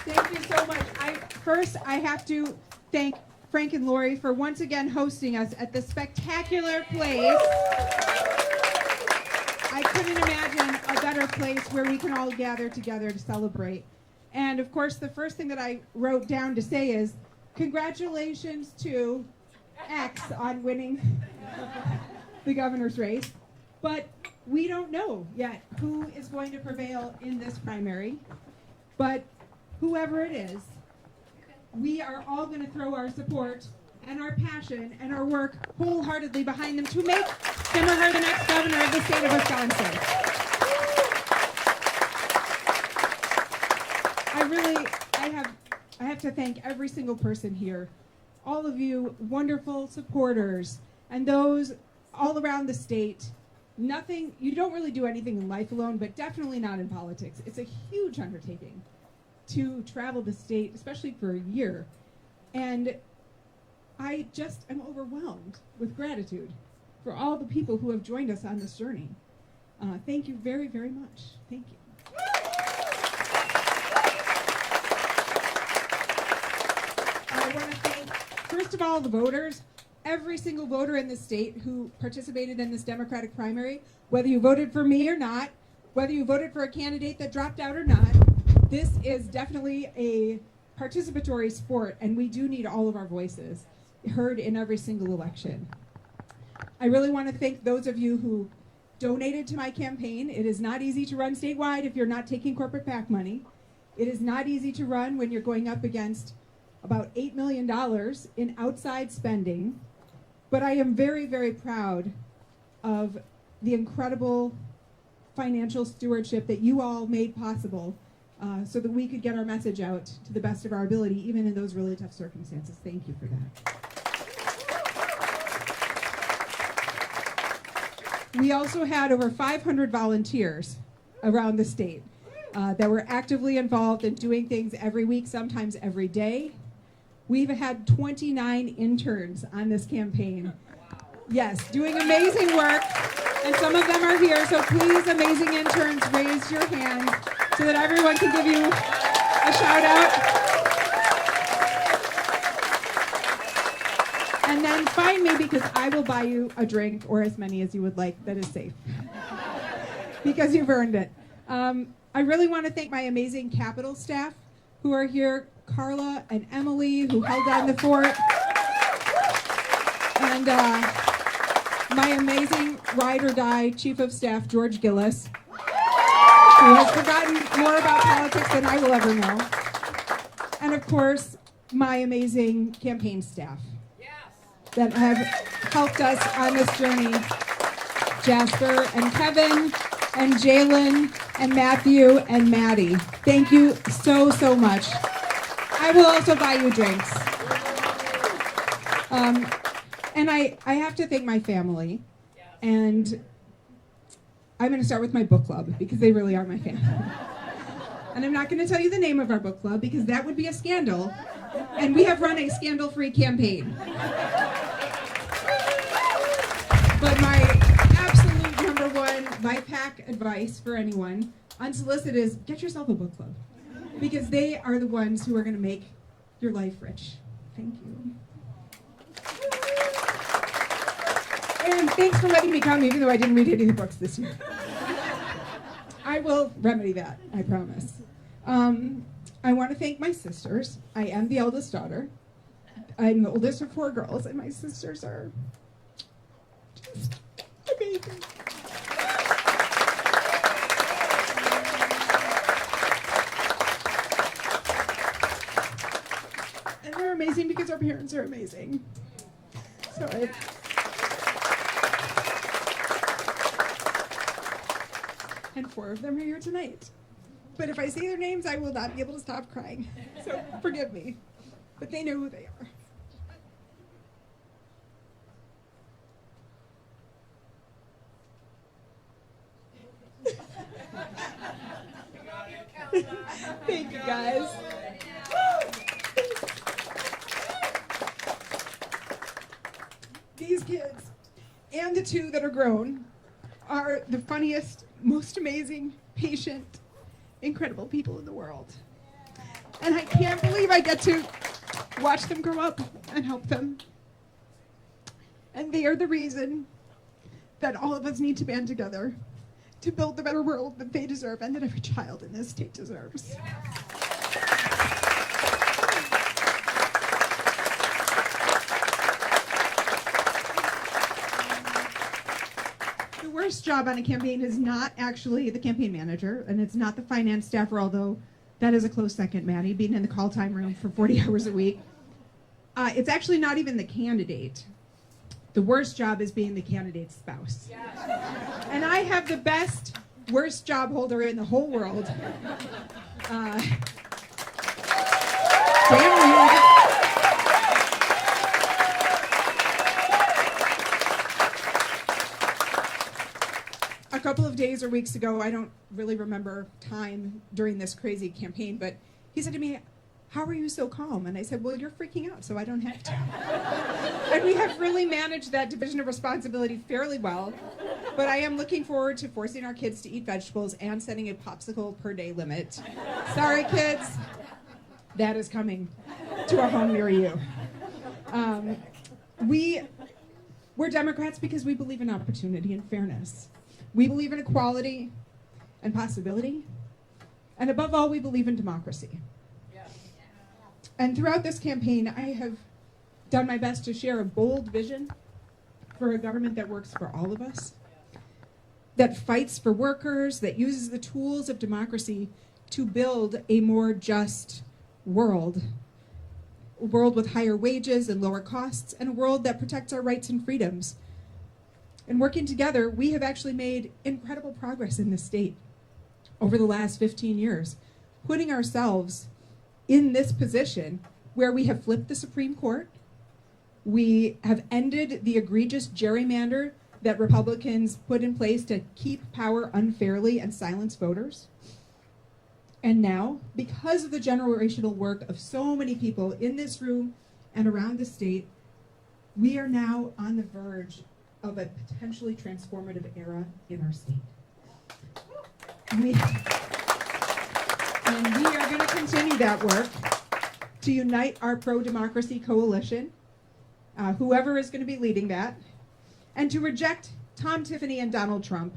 Thank you so much. First, I have to thank Frank and Lori for once again hosting us at this spectacular place. I couldn't imagine a better place where we can all gather together to celebrate. And of course, the first thing that I wrote down to say is, congratulations to X on winning the governor's race. But we don't know yet who is going to prevail in this primary. But whoever it is, we are all going to throw our support and our passion and our work wholeheartedly behind them to make him or her the next governor of the state of Wisconsin. I have to thank every single person here, all of you wonderful supporters, and those all around the state. You don't really do anything in life alone, but definitely not in politics. It's a huge undertaking to travel the state, especially for a year. And I just am overwhelmed with gratitude for all the people who have joined us on this journey. Thank you very, very much. Thank you. I want to thank, first of all, the voters. Every single voter in the state who participated in this Democratic primary, whether you voted for me or not, whether you voted for a candidate that dropped out or not, this is definitely a participatory sport, and we do need all of our voices heard in every single election. I really want to thank those of you who donated to my campaign. It is not easy to run statewide if you're not taking corporate PAC money. It is not easy to run when you're going up against about $8 million in outside spending. But I am very, very proud of the incredible financial stewardship that you all made possible so that we could get our message out to the best of our ability, even in those really tough circumstances. Thank you for that. We also had over 500 volunteers around the state that were actively involved in doing things every week, sometimes every day. We've had 29 interns on this campaign. Yes, doing amazing work, and some of them are here, so please, amazing interns, raise your hand so that everyone can give you a shout out. And then find me, because I will buy you a drink, or as many as you would like, that is safe, because you've earned it. I really want to thank my amazing Capitol staff who are here, Carla and Emily, who held down the fort, and my amazing ride or die Chief of Staff, George Gillis, who has forgotten more about politics than I will ever know, and of course, my amazing campaign staff that have helped us on this journey, Jasper and Kevin and Jalen and Matthew and Maddie. Thank you so, so much. I will also buy you drinks. And I have to thank my family. And I'm going to start with my book club, because they really are my family. And I'm not going to tell you the name of our book club, because that would be a scandal. And we have run a scandal-free campaign. But my absolute number one VIPAC advice for anyone, unsolicited, is get yourself a book club. Because they are the ones who are going to make your life rich. Thank you. And thanks for letting me come, even though I didn't read any of the books this year. I will remedy that, I promise. I want to thank my sisters. I am the eldest daughter. I'm the oldest of 4 girls, and my sisters are just amazing. And they're amazing because our parents are amazing. So and 4 of them are here tonight. But if I say their names, I will not be able to stop crying. So forgive me. But they know who they are. Thank you, guys. These kids, and the 2 that are grown, are the funniest, most amazing, patient, incredible people in the world. And I can't believe I get to watch them grow up and help them. And they are the reason that all of us need to band together to build the better world that they deserve and that every child in this state deserves. The worst job on a campaign is not actually the campaign manager, and it's not the finance staffer, although that is a close second, Maddie, being in the call time room for 40 hours a week. It's actually not even the candidate. The worst job is being the candidate's spouse. And I have the best, worst job holder in the whole world. Damn rude. A couple of days or weeks ago, I don't really remember time during this crazy campaign, but he said to me, "How are you so calm?" And I said, "Well, you're freaking out, so I don't have to." And we have really managed that division of responsibility fairly well, but I am looking forward to forcing our kids to eat vegetables and setting a popsicle per day limit. Sorry, kids. That is coming to a home near you. We're Democrats because we believe in opportunity and fairness. We believe in equality and possibility. And above all, we believe in democracy. And throughout this campaign, I have done my best to share a bold vision for a government that works for all of us, that fights for workers, that uses the tools of democracy to build a more just world. A world with higher wages and lower costs, and a world that protects our rights and freedoms. And working together, we have actually made incredible progress in this state over the last 15 years, putting ourselves in this position where we have flipped the Supreme Court, we have ended the egregious gerrymander that Republicans put in place to keep power unfairly and silence voters. And now, because of the generational work of so many people in this room and around the state, we are now on the verge of a potentially transformative era in our state. And we are going to continue that work to unite our pro-democracy coalition, whoever is going to be leading that, and to reject Tom Tiffany and Donald Trump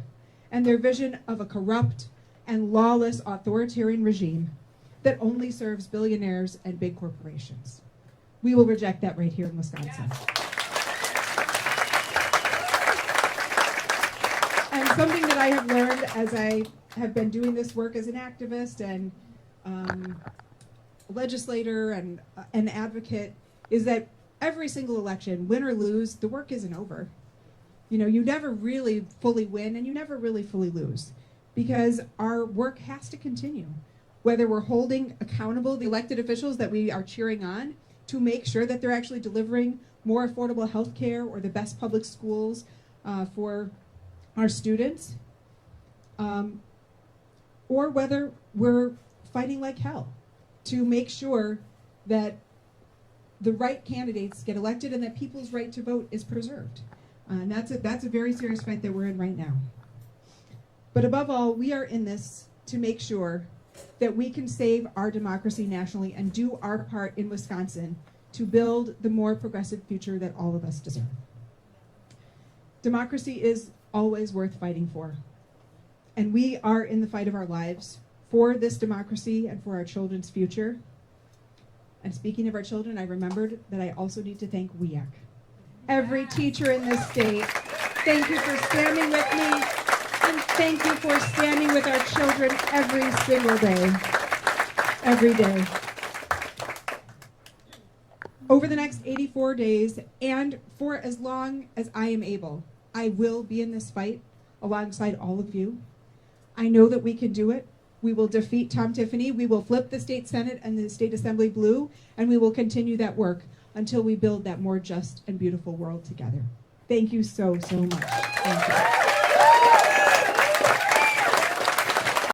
and their vision of a corrupt and lawless authoritarian regime that only serves billionaires and big corporations. We will reject that right here in Wisconsin. And something that I have learned as I have been doing this work as an activist and legislator and an advocate is that every single election, win or lose, the work isn't over. You know, you never really fully win and you never really fully lose because our work has to continue. Whether we're holding accountable the elected officials that we are cheering on to make sure that they're actually delivering more affordable health care or the best public schools for our students, or whether we're fighting like hell to make sure that the right candidates get elected and that people's right to vote is preserved. And that's a very serious fight that we're in right now. But above all, we are in this to make sure that we can save our democracy nationally and do our part in Wisconsin to build the more progressive future that all of us deserve. Democracy is always worth fighting for. And we are in the fight of our lives for this democracy and for our children's future. And speaking of our children, I remembered that I also need to thank WIAC. Every teacher in this state, thank you for standing with me, and thank you for standing with our children every single day, every day. Over the next 84 days, and for as long as I am able, I will be in this fight alongside all of you. I know that we can do it. We will defeat Tom Tiffany. We will flip the state Senate and the state assembly blue, and we will continue that work until we build that more just and beautiful world together. Thank you so, so much. Thank you.